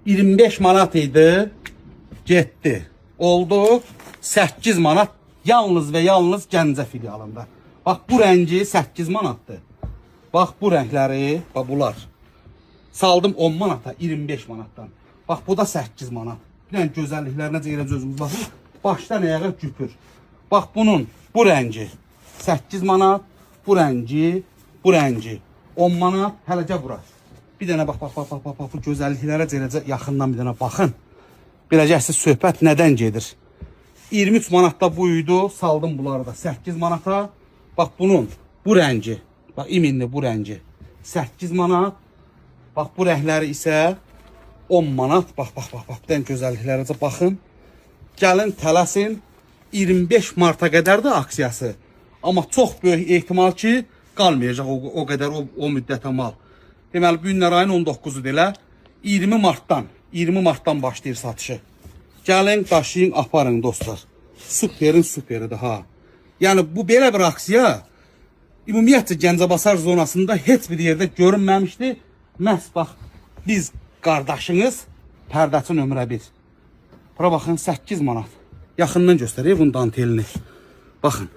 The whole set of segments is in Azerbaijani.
25 manat idi. Getdi. Oldu 8 manat. Yalnız və yalnız Gəncə filialında. Bax bu rəngi 8 manatdır. Bax bu rəngləri, bax bunlar. Saldım 10 manata, 25 manatdan. Bax bu da 8 manat. Bir dənə gözəlliklərinə cəyirə gözümüz baxın. Başdan ayağa güpür. Bax bunun bu rəngi 8 manat, bu rəngi 10 manat. Hələcə bura. Bir dənə bax bu gözəlliklərə cəyirəcə yaxından bir dənə baxın. Biləcəksiniz söhbət nədən gedir. 23 manatda buydu, saldım bunları da 8 manata. Bax bunun bu rəngi, bax iminli bu rəngi 8 manat. Bax bu rəngləri isə 10 manat. Bax, bir dənə gözəlliklərəcə baxın. Gəlin tələsin, 25 marta qədər də aksiyası. Amma çox böyük ehtimal ki, qalmayacaq o qədər o müddətə mal. Deməli, bu günlər ayın 19-udur elə. 20 martdan başlayır satışı. Gəlin, daşıyın, aparın dostlar. Superidir ha. Yəni bu belə bir aksiya ümumiyyətcə Gəncəbasar zonasında heç bir yerdə görünməmişdi. Məhz bax biz qardaşınız pərdəçi nömrə 1. Bura baxın 8 manat. Yaxından göstərək bunun dantelini. Baxın.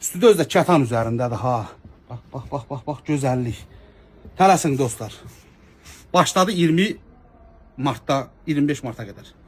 Üstü də özdə kətan üzərindədir ha. Bax gözəllik. Tələsin dostlar. Başladı 20 martda 25 marta qədər.